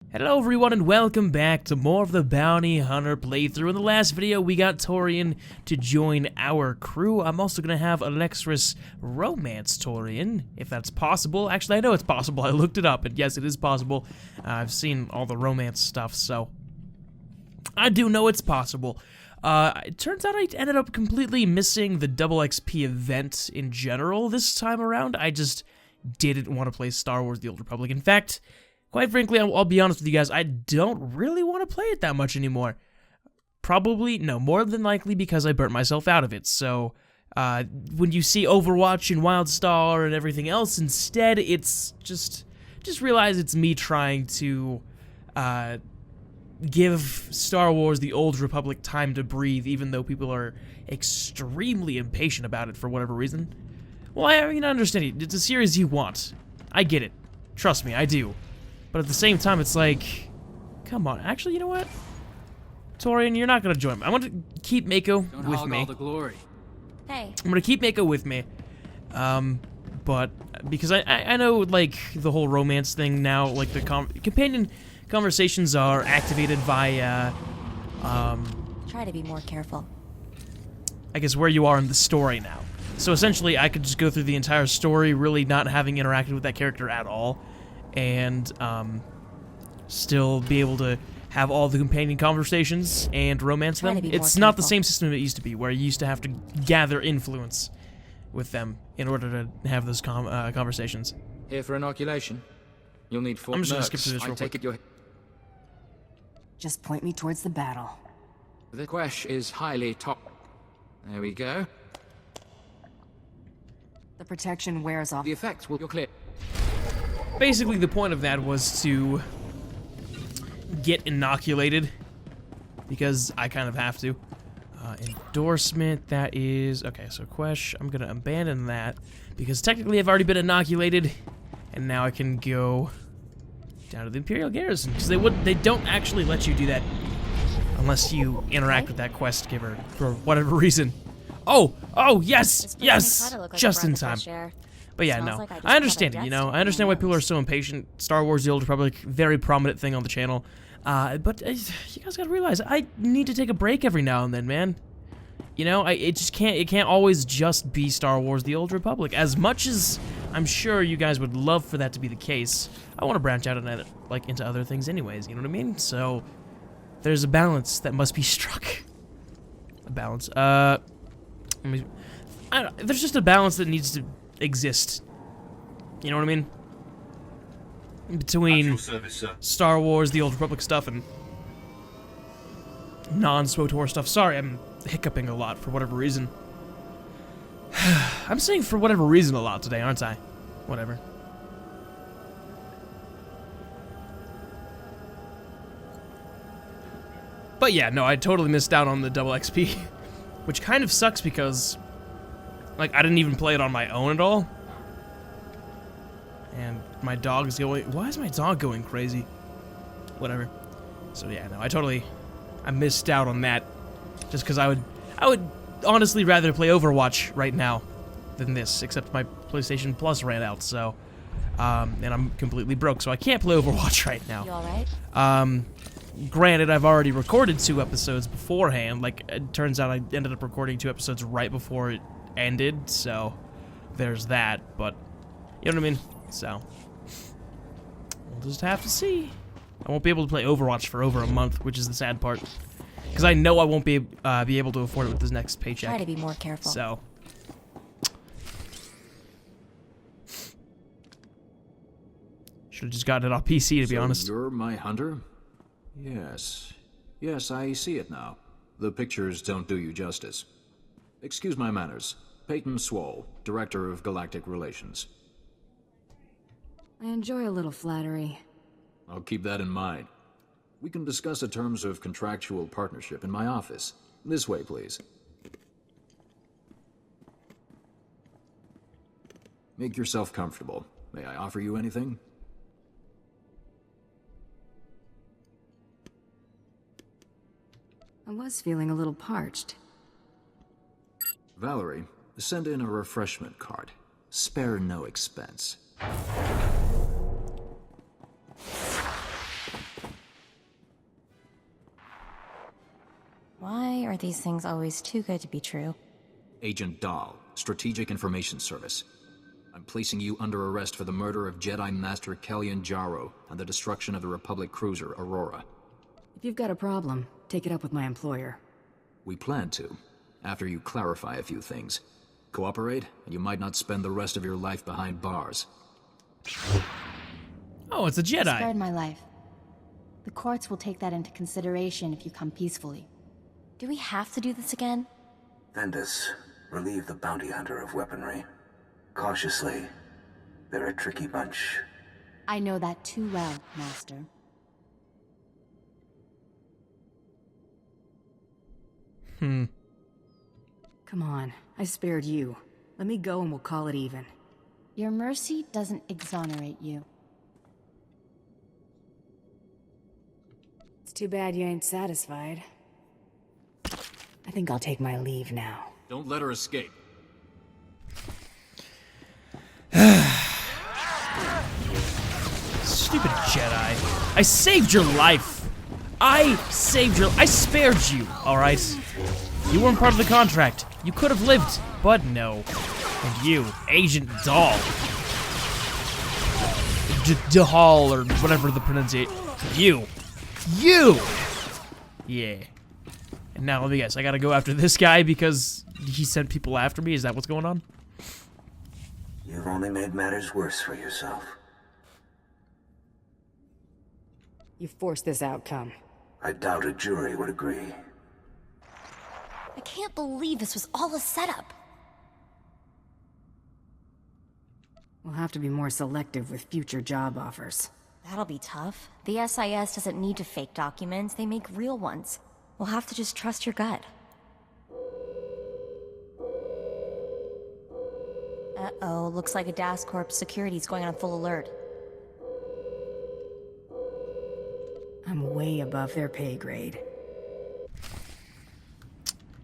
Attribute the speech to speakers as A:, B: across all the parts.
A: Hello everyone and welcome back to more of the Bounty Hunter playthrough. In the last video we got Torian to join our crew. I'm also going to have Alexris romance Torian, if that's possible. Actually, I know it's possible. I looked it up and yes, it is possible. I've seen all the romance stuff, so I do know it's possible. It turns out I ended up completely missing the double XP event in general this time around. I just didn't want to play Star Wars: The Old Republic. In fact, quite frankly, I'll be honest with you guys, I don't really want to play it that much anymore. Probably, no, more than likely because I burnt myself out of it. So, when you see Overwatch and WildStar and everything else, instead, it's just realize it's me trying to, give Star Wars: The Old Republic time to breathe, even though people are extremely impatient about it for whatever reason. Well, I mean, I understand it. It's a series you want. I get it. Trust me, I do. But at the same time, it's like, come on. Actually, you know what? Torian, you're not going to join me. I want to keep Mako with me.
B: All the glory.
C: Hey.
A: I'm going to keep Mako with me. But because I know, like, the whole romance thing now, like, the companion conversations are activated via,
C: Try to be more careful.
A: I guess, where you are in the story now. So essentially, I could just go through the entire story, really not having interacted with that character at all, and still be able to have all the companion conversations and romance them. It's not the same system it used to be, where you used to have to gather influence with them in order to have those conversations.
B: Here for inoculation. You'll need 4
A: I'm just gonna
B: mercs.
A: skip through this real quick.
D: Just point me towards the battle.
B: The quest is highly top. There we go.
D: The protection wears off.
B: The effect will... You're clear.
A: Basically, the point of that was to get inoculated, because I kind of have to. Endorsement, that is... Okay, so Quesh, I'm going to abandon that, because technically I've already been inoculated, and now I can go down to the Imperial Garrison, because they don't actually let you do that unless you interact with that quest giver for whatever reason. Oh, yes, yes, just in time. But yeah, no, I understand it, you know, I understand why people are so impatient. Star Wars: The Old Republic, very prominent thing on the channel. But you guys gotta realize, I need to take a break every now and then, man. You know, it can't always just be Star Wars: The Old Republic. As much as I'm sure you guys would love for that to be the case, I want to branch out and like into other things anyways, you know what I mean? So, there's a balance that must be struck. A balance, there's just a balance that needs to exist. You know what I mean? Between Star Wars: The Old Republic stuff and non-SWTOR stuff. Sorry, I'm hiccuping a lot for whatever reason. I'm saying for whatever reason a lot today, aren't I? Whatever. But yeah, no, I totally missed out on the double XP. Which kind of sucks because, like, I didn't even play it on my own at all. And my dog's going... Why is my dog going crazy? Whatever. So yeah, no, I missed out on that. Just because I would honestly rather play Overwatch right now than this, except my PlayStation Plus ran out, so... and I'm completely broke, so I can't play Overwatch right now.
C: You alright?
A: Granted, I've already recorded 2 episodes beforehand. Like, it turns out I ended up recording 2 episodes right before it ended, so there's that, but you know what I mean? So, we'll just have to see. I won't be able to play Overwatch for over a month, which is the sad part. Because I know I won't be able to afford it with this next paycheck.
C: Try to be more careful.
A: So, should have just gotten it off PC, to be honest.
E: You're my hunter? Yes. Yes, I see it now. The pictures don't do you justice. Excuse my manners. Peyton Swole, Director of Galactic Relations.
D: I enjoy a little flattery.
E: I'll keep that in mind. We can discuss the terms of contractual partnership in my office. This way, please. Make yourself comfortable. May I offer you anything?
D: I was feeling a little parched.
E: Valerie, send in a refreshment cart. Spare no expense.
C: are these things always too good to be true?
E: Agent Dahl, Strategic Information Service. I'm placing you under arrest for the murder of Jedi Master Kellyan Jarro and the destruction of the Republic cruiser Aurora.
D: If you've got a problem, take it up with my employer.
E: We plan to, after you clarify a few things. Cooperate, and you might not spend the rest of your life behind bars.
A: Oh, it's a
C: You
A: Jedi.
C: spared my life. The courts will take that into consideration if you come peacefully. Do we have to do this again?
F: Vendus, relieve the bounty hunter of weaponry. Cautiously. They're a tricky bunch.
C: I know that too well, Master.
D: Come on, I spared you. Let me go and we'll call it even.
C: Your mercy doesn't exonerate you.
D: It's too bad you ain't satisfied. I think I'll take my leave now.
E: Don't let her escape.
A: Stupid Jedi. I saved your life. I spared you, alright? You weren't part of the contract. You could have lived, but no. And you, Agent Dahl. Dahal, or whatever the pronunciation. You. Yeah. And now let me guess, I gotta go after this guy because he sent people after me? Is that what's going on?
F: You've only made matters worse for yourself.
D: You forced this outcome.
F: I doubt a jury would agree.
C: I can't believe this was all a setup.
D: We'll have to be more selective with future job offers.
C: That'll be tough. The SIS doesn't need to fake documents, they make real ones. We'll have to just trust your gut. Uh-oh, looks like a DAS Corp security's going on full alert.
D: I'm way above their pay grade.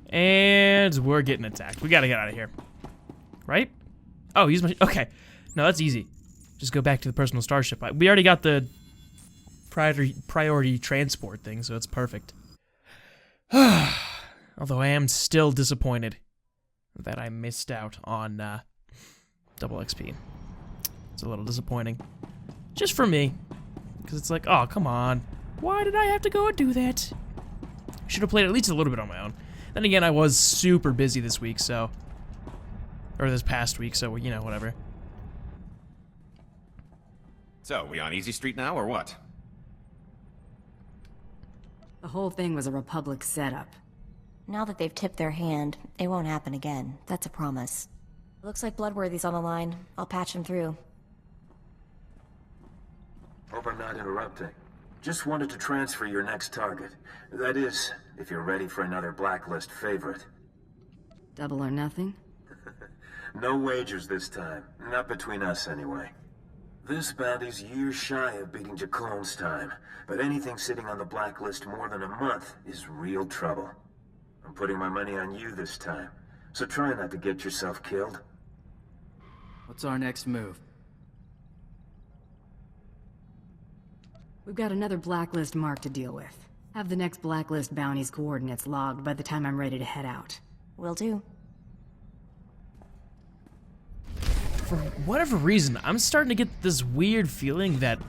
A: And we're getting attacked. We gotta get out of here. Right? Oh, use my... Okay. No, that's easy. Just go back to the personal starship. We already got the priority transport thing, so it's perfect. Although I am still disappointed that I missed out on double XP. It's a little disappointing. Just for me. Because it's like, oh, come on. Why did I have to go and do that? Should have played at least a little bit on my own. Then again, I was super busy this week, so... Or this past week, so, you know, whatever.
G: So, we on Easy Street now, or what?
D: The whole thing was a Republic setup.
C: Now that they've tipped their hand, it won't happen again. That's a promise. Looks like Bloodworthy's on the line. I'll patch him through.
F: Hope I'm not interrupting. Just wanted to transfer your next target. That is, if you're ready for another blacklist favorite.
D: Double or nothing?
F: No wagers this time. Not between us, anyway. This bounty's years shy of beating Jacqueline time, but anything sitting on the blacklist more than a month is real trouble. I'm putting my money on you this time, so try not to get yourself killed.
H: What's our next move?
D: We've got another blacklist mark to deal with. Have the next blacklist bounty's coordinates logged by the time I'm ready to head out.
C: Will do.
A: For whatever reason, I'm starting to get this weird feeling that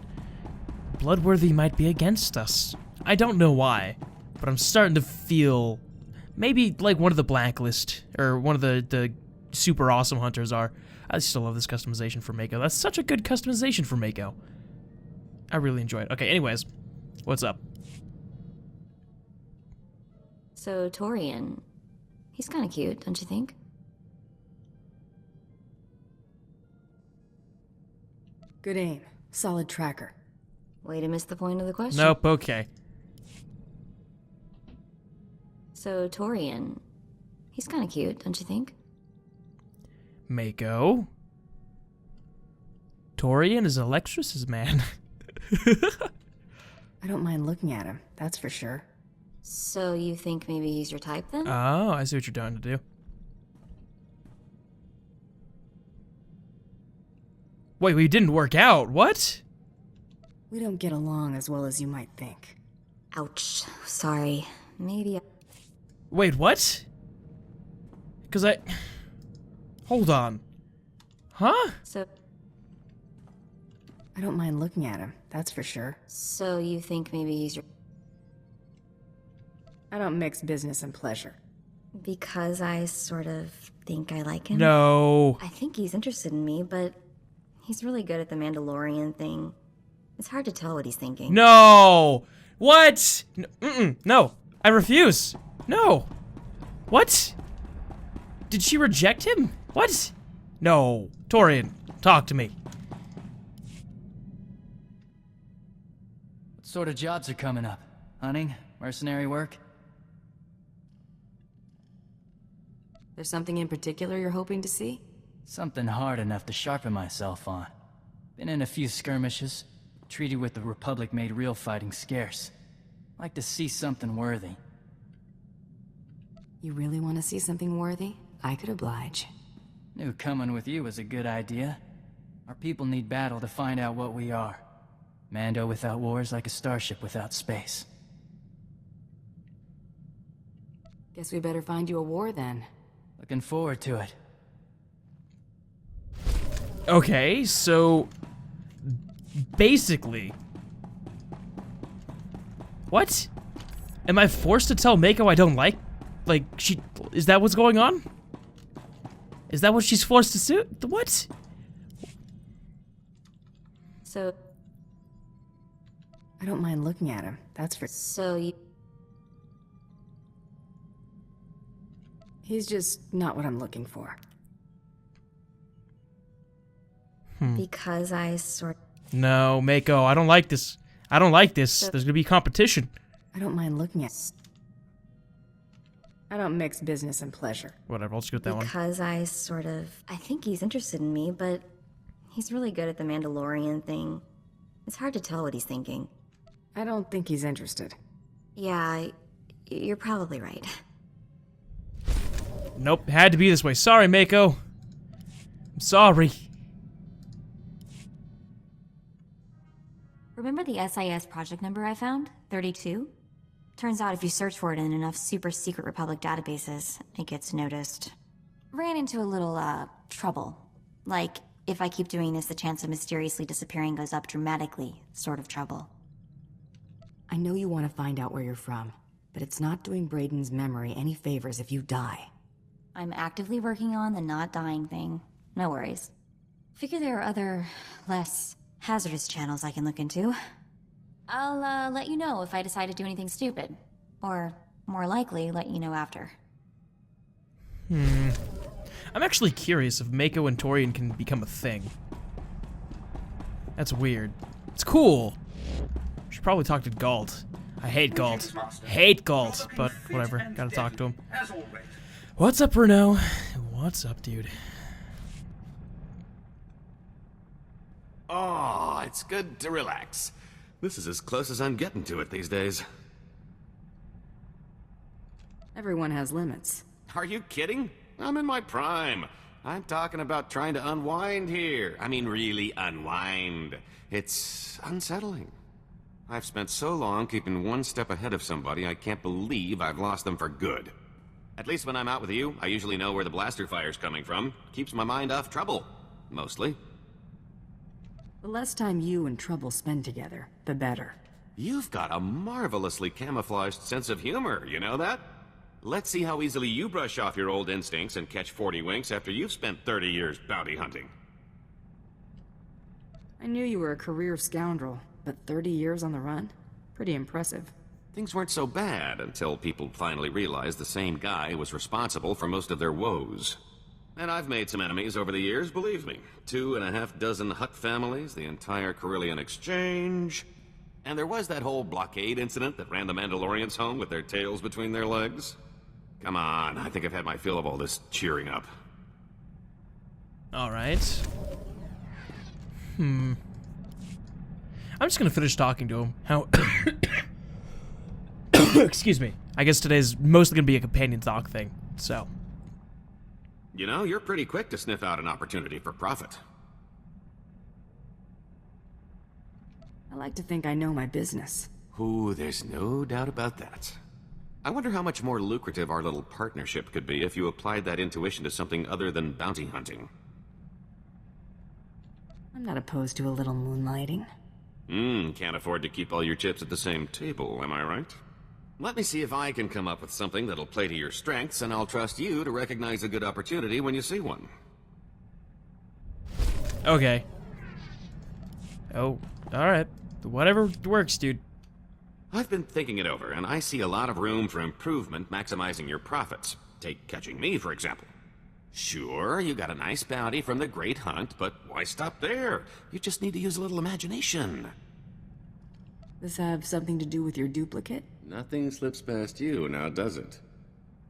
A: Bloodworthy might be against us. I don't know why, but I'm starting to feel maybe like one of the blacklist, or one of the super awesome hunters are. I still love this customization for Mako. That's such a good customization for Mako. I really enjoy it. Okay, anyways, what's up?
C: So, Torian, he's kind of cute, don't you think?
D: Good aim. Solid tracker.
C: Way to miss the point of the question.
A: Nope, okay.
C: So, Torian, he's kind of cute, don't you think?
A: Mako. Torian is Alexis's man.
D: I don't mind looking at him, that's for sure.
C: So, you think maybe he's your type then?
A: Oh, I see what you're trying to do. Wait, we didn't work out. What?
D: We don't get along as well as you might think.
C: Ouch. Sorry. Maybe
A: Wait, what? Because I... Hold on. Huh?
C: So
D: I don't mind looking at him, that's for sure.
C: you think maybe he's your...
D: I don't mix business and pleasure.
C: Because I sort of think I like him?
A: No.
C: I think he's interested in me, but he's really good at the Mandalorian thing. It's hard to tell what he's thinking.
A: No. What? No. I refuse. No. What? Did she reject him? What? No. Torian, talk to me.
H: What sort of jobs are coming up? Hunting? Mercenary work?
D: There's something in particular you're hoping to see?
H: Something hard enough to sharpen myself on. Been in a few skirmishes. Treaty with the Republic made real fighting scarce. Like to see something worthy.
D: You really want to see something worthy? I could oblige.
H: Knew coming with you was a good idea. Our people need battle to find out what we are. Mando without war is like a starship without space.
D: Guess we better find you a war then.
H: Looking forward to it.
A: Okay, so... Basically... What? Am I forced to tell Mako I don't like... Like, she... Is that what's going on? Is that what she's forced to do? What?
C: So
D: I don't mind looking at him, that's for...
C: you...
D: He's just not what I'm looking for.
C: Because I sort...
A: No, Mako, I don't like this. I don't like this. There's gonna be competition.
D: I don't mind looking at... I don't mix business and pleasure.
A: Whatever, I'll just go with that one.
C: Because I sort of... I think he's interested in me, but he's really good at the Mandalorian thing. It's hard to tell what he's thinking.
D: I don't think he's interested.
C: Yeah, you're probably right.
A: Nope, had to be this way. Sorry, Mako. I'm sorry.
C: Remember the SIS project number I found? 32? Turns out if you search for it in enough super secret Republic databases, it gets noticed. Ran into a little, trouble. Like, if I keep doing this, the chance of mysteriously disappearing goes up dramatically, sort of trouble.
D: I know you want to find out where you're from, but it's not doing Braden's memory any favors if you die.
C: I'm actively working on the not dying thing. No worries. Figure there are other, less hazardous channels I can look into. I'll, let you know if I decide to do anything stupid. Or, more likely, let you know after.
A: I'm actually curious if Mako and Torian can become a thing. That's weird. It's cool. Should probably talk to Galt. I hate Galt. Hate Galt, but whatever. Gotta talk to him. What's up, Bruno? What's up, dude?
G: Oh, it's good to relax. This is as close as I'm getting to it these days.
D: Everyone has limits.
G: Are you kidding? I'm in my prime. I'm talking about trying to unwind here. I mean, really unwind. It's unsettling. I've spent so long keeping one step ahead of somebody, I can't believe I've lost them for good. At least when I'm out with you, I usually know where the blaster fire's coming from. Keeps my mind off trouble. Mostly.
D: The less time you and Trouble spend together, the better.
G: You've got a marvelously camouflaged sense of humor, you know that? Let's see how easily you brush off your old instincts and catch 40 winks after you've spent 30 years bounty hunting.
D: I knew you were a career scoundrel, but 30 years on the run? Pretty impressive.
G: Things weren't so bad until people finally realized the same guy was responsible for most of their woes. And I've made some enemies over the years, believe me. 2.5 dozen Hutt families, the entire Carillion Exchange. And there was that whole blockade incident that ran the Mandalorians home with their tails between their legs. Come on, I think I've had my fill of all this cheering up.
A: Alright. I'm just gonna finish talking to him. How... Excuse me. I guess today's mostly gonna be a companion talk thing, so...
G: You know, you're pretty quick to sniff out an opportunity for profit.
D: I like to think I know my business.
G: Ooh, there's no doubt about that. I wonder how much more lucrative our little partnership could be if you applied that intuition to something other than bounty hunting.
D: I'm not opposed to a little moonlighting.
G: Can't afford to keep all your chips at the same table, am I right? Let me see if I can come up with something that'll play to your strengths, and I'll trust you to recognize a good opportunity when you see one.
A: Okay. Oh, alright. Whatever works, dude.
G: I've been thinking it over, and I see a lot of room for improvement maximizing your profits. Take catching me, for example. Sure, you got a nice bounty from the Great Hunt, but why stop there? You just need to use a little imagination.
D: This have something to do with your duplicate?
G: Nothing slips past you, now does it?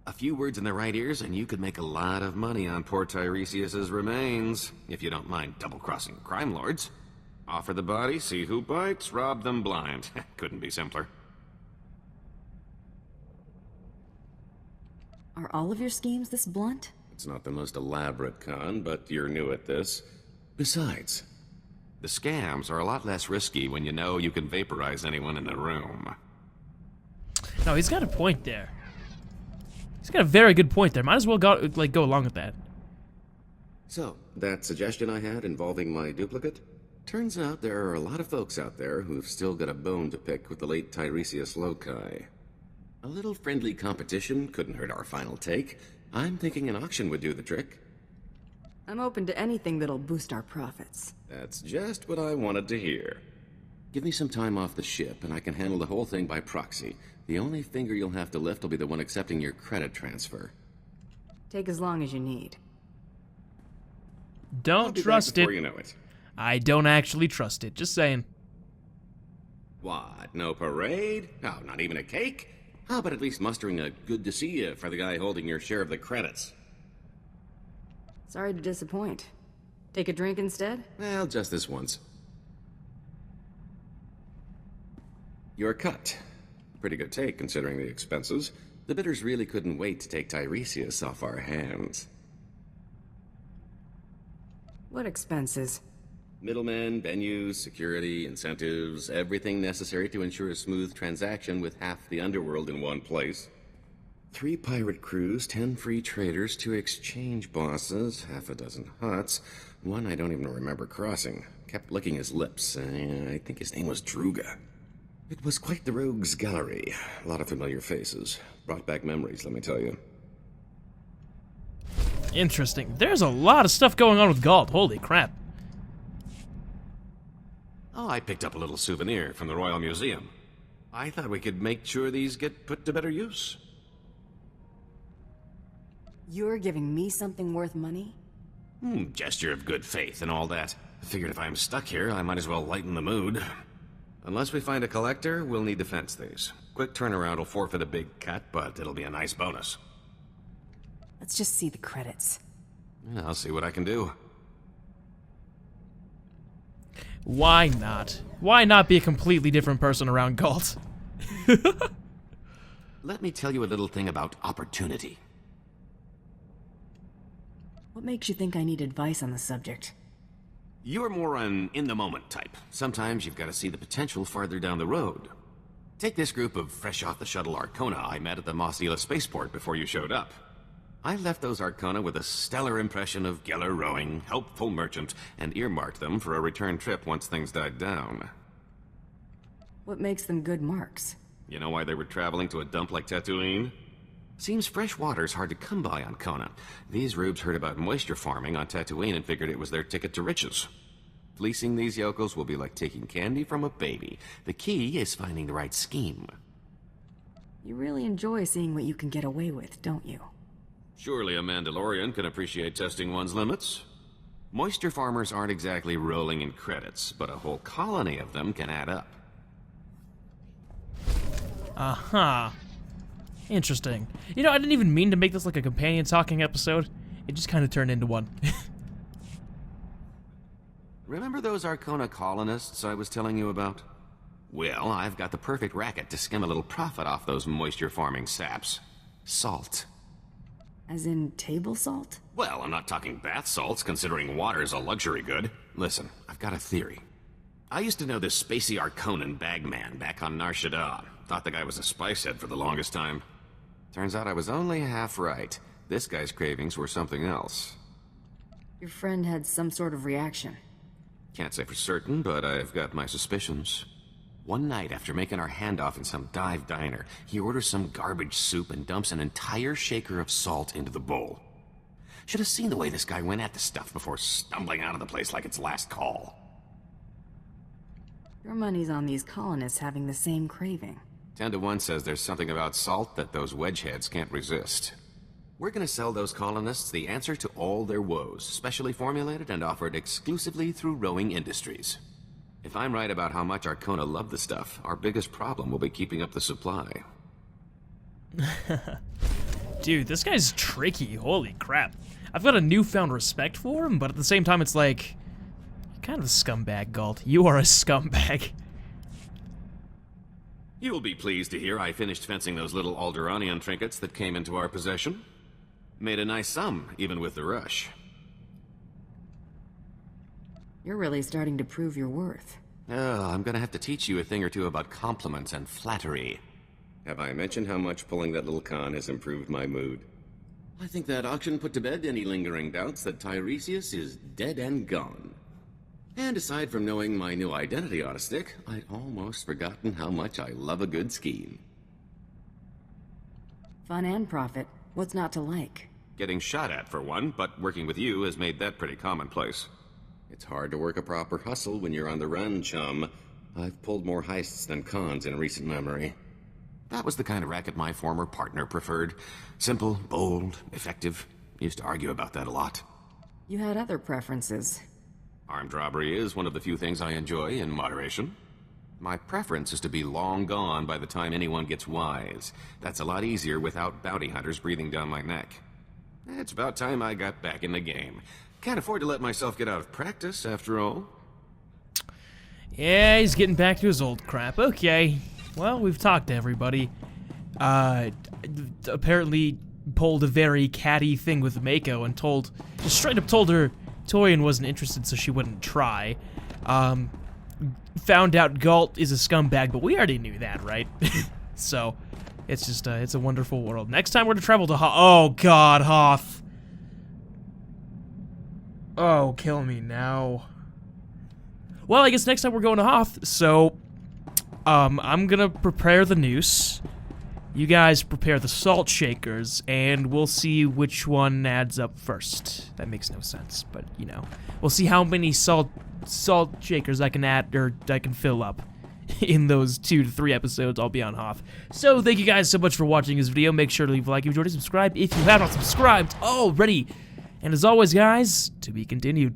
G: A few words in the right ears, and you could make a lot of money on poor Tiresias's remains, if you don't mind double-crossing crime lords. Offer the body, see who bites, rob them blind. Couldn't be simpler.
D: Are all of your schemes this blunt?
G: It's not the most elaborate con, but you're new at this. Besides, the scams are a lot less risky when you know you can vaporize anyone in the room.
A: No, he's got a point there. He's got a very good point there. Might as well go along with that.
G: So, that suggestion I had involving my duplicate? Turns out there are a lot of folks out there who've still got a bone to pick with the late Tiresias Loci. A little friendly competition couldn't hurt our final take. I'm thinking an auction would do the trick.
D: I'm open to anything that'll boost our profits.
G: That's just what I wanted to hear. Give me some time off the ship, and I can handle the whole thing by proxy. The only finger you'll have to lift will be the one accepting your credit transfer.
D: Take as long as you need.
A: Don't trust it.
G: Before you know it.
A: I don't actually trust it. Just saying.
G: What? No parade? Oh, not even a cake? How about at least mustering a good to see you for the guy holding your share of the credits?
D: Sorry to disappoint. Take a drink instead?
G: Well, just this once. Your cut. Pretty good take, considering the expenses. The bidders really couldn't wait to take Tiresias off our hands.
D: What expenses?
G: Middlemen, venues, security, incentives, everything necessary to ensure a smooth transaction with half the underworld in one place. 3 pirate crews, 10 free traders, 2 exchange bosses, half a dozen huts, one I don't even remember crossing. Kept licking his lips. I think his name was Druga. It was quite the rogues' gallery. A lot of familiar faces. Brought back memories, let me tell you.
A: Interesting. There's a lot of stuff going on with Galt. Holy crap.
G: Oh, I picked up a little souvenir from the Royal Museum. I thought we could make sure these get put to better use.
D: You're giving me something worth money?
G: Gesture of good faith and all that. I figured if I'm stuck here, I might as well lighten the mood. Unless we find a collector, we'll need to fence these. Quick turnaround will forfeit a big cut, but it'll be a nice bonus.
D: Let's just see the credits.
G: I'll see what I can do.
A: Why not? Why not be a completely different person around Galt?
G: Let me tell you a little thing about opportunity.
D: What makes you think I need advice on the subject?
G: You're more an in-the-moment type. Sometimes you've got to see the potential farther down the road. Take this group of fresh-off-the-shuttle Arcona I met at the Mosila spaceport before you showed up. I left those Arcona with a stellar impression of Geller rowing, helpful merchant, and earmarked them for a return trip once things died down.
D: What makes them good marks?
G: You know why they were traveling to a dump like Tatooine? Seems fresh water's hard to come by on Kona. These rubes heard about moisture farming on Tatooine and figured it was their ticket to riches. Fleecing these yokels will be like taking candy from a baby. The key is finding the right scheme.
D: You really enjoy seeing what you can get away with, don't you?
G: Surely a Mandalorian can appreciate testing one's limits. Moisture farmers aren't exactly rolling in credits, but a whole colony of them can add up.
A: Uh-huh. Interesting. You know, I didn't even mean to make this like a companion talking episode. It just kind of turned into one.
G: Remember those Arcona colonists I was telling you about? Well, I've got the perfect racket to skim a little profit off those moisture-farming saps. Salt.
D: As in table salt?
G: Well, I'm not talking bath salts, considering water's a luxury good. Listen, I've got a theory. I used to know this spacey Arconan bagman back on Nar Shaddaa. Thought the guy was a spice head for the longest time. Turns out I was only half right. This guy's cravings were something else.
D: Your friend had some sort of reaction.
G: Can't say for certain, but I've got my suspicions. One night, after making our handoff in some dive diner, he orders some garbage soup and dumps an entire shaker of salt into the bowl. Should have seen the way this guy went at the stuff before stumbling out of the place like it's last call.
D: Your money's on these colonists having the same craving.
G: 10 to 1 says there's something about salt that those wedgeheads can't resist. We're gonna sell those colonists the answer to all their woes, specially formulated and offered exclusively through Rowing Industries. If I'm right about how much Arcona love the stuff, our biggest problem will be keeping up the supply.
A: Dude, this guy's tricky. Holy crap. I've got a newfound respect for him, but at the same time, it's like, you're kind of a scumbag, Galt. You are a scumbag.
G: You'll be pleased to hear I finished fencing those little Alderanian trinkets that came into our possession. Made a nice sum, even with the rush.
D: You're really starting to prove your worth.
G: Oh, I'm gonna have to teach you a thing or two about compliments and flattery. Have I mentioned how much pulling that little con has improved my mood? I think that auction put to bed any lingering doubts that Tiresias is dead and gone. And aside from knowing my new identity ought to stick, I'd almost forgotten how much I love a good scheme.
D: Fun and profit. What's not to like?
G: Getting shot at, for one, but working with you has made that pretty commonplace. It's hard to work a proper hustle when you're on the run, chum. I've pulled more heists than cons in recent memory. That was the kind of racket my former partner preferred. Simple, bold, effective. Used to argue about that a lot.
D: You had other preferences.
G: Armed robbery is one of the few things I enjoy in moderation. My preference is to be long gone by the time anyone gets wise. That's a lot easier without bounty hunters breathing down my neck. It's about time I got back in the game. Can't afford to let myself get out of practice, after all.
A: Yeah, he's getting back to his old crap. Okay. Well, we've talked to everybody. Apparently pulled a very catty thing with Mako and just straight up told her Torian wasn't interested so she wouldn't try. Found out Galt is a scumbag, but we already knew that, right? So, it's just, it's a wonderful world. Next time we're to travel to Hoth. Oh, God, Hoth. Oh, kill me now. Well, I guess next time we're going to Hoth, so, I'm gonna prepare the noose. You guys prepare the salt shakers, and we'll see which one adds up first. That makes no sense, but, you know. We'll see how many salt shakers I can add, or I can fill up in those 2 to 3 episodes I'll be on Hoth. So, thank you guys so much for watching this video. Make sure to leave a like if you enjoyed it, subscribe if you have not subscribed already. And as always, guys, to be continued.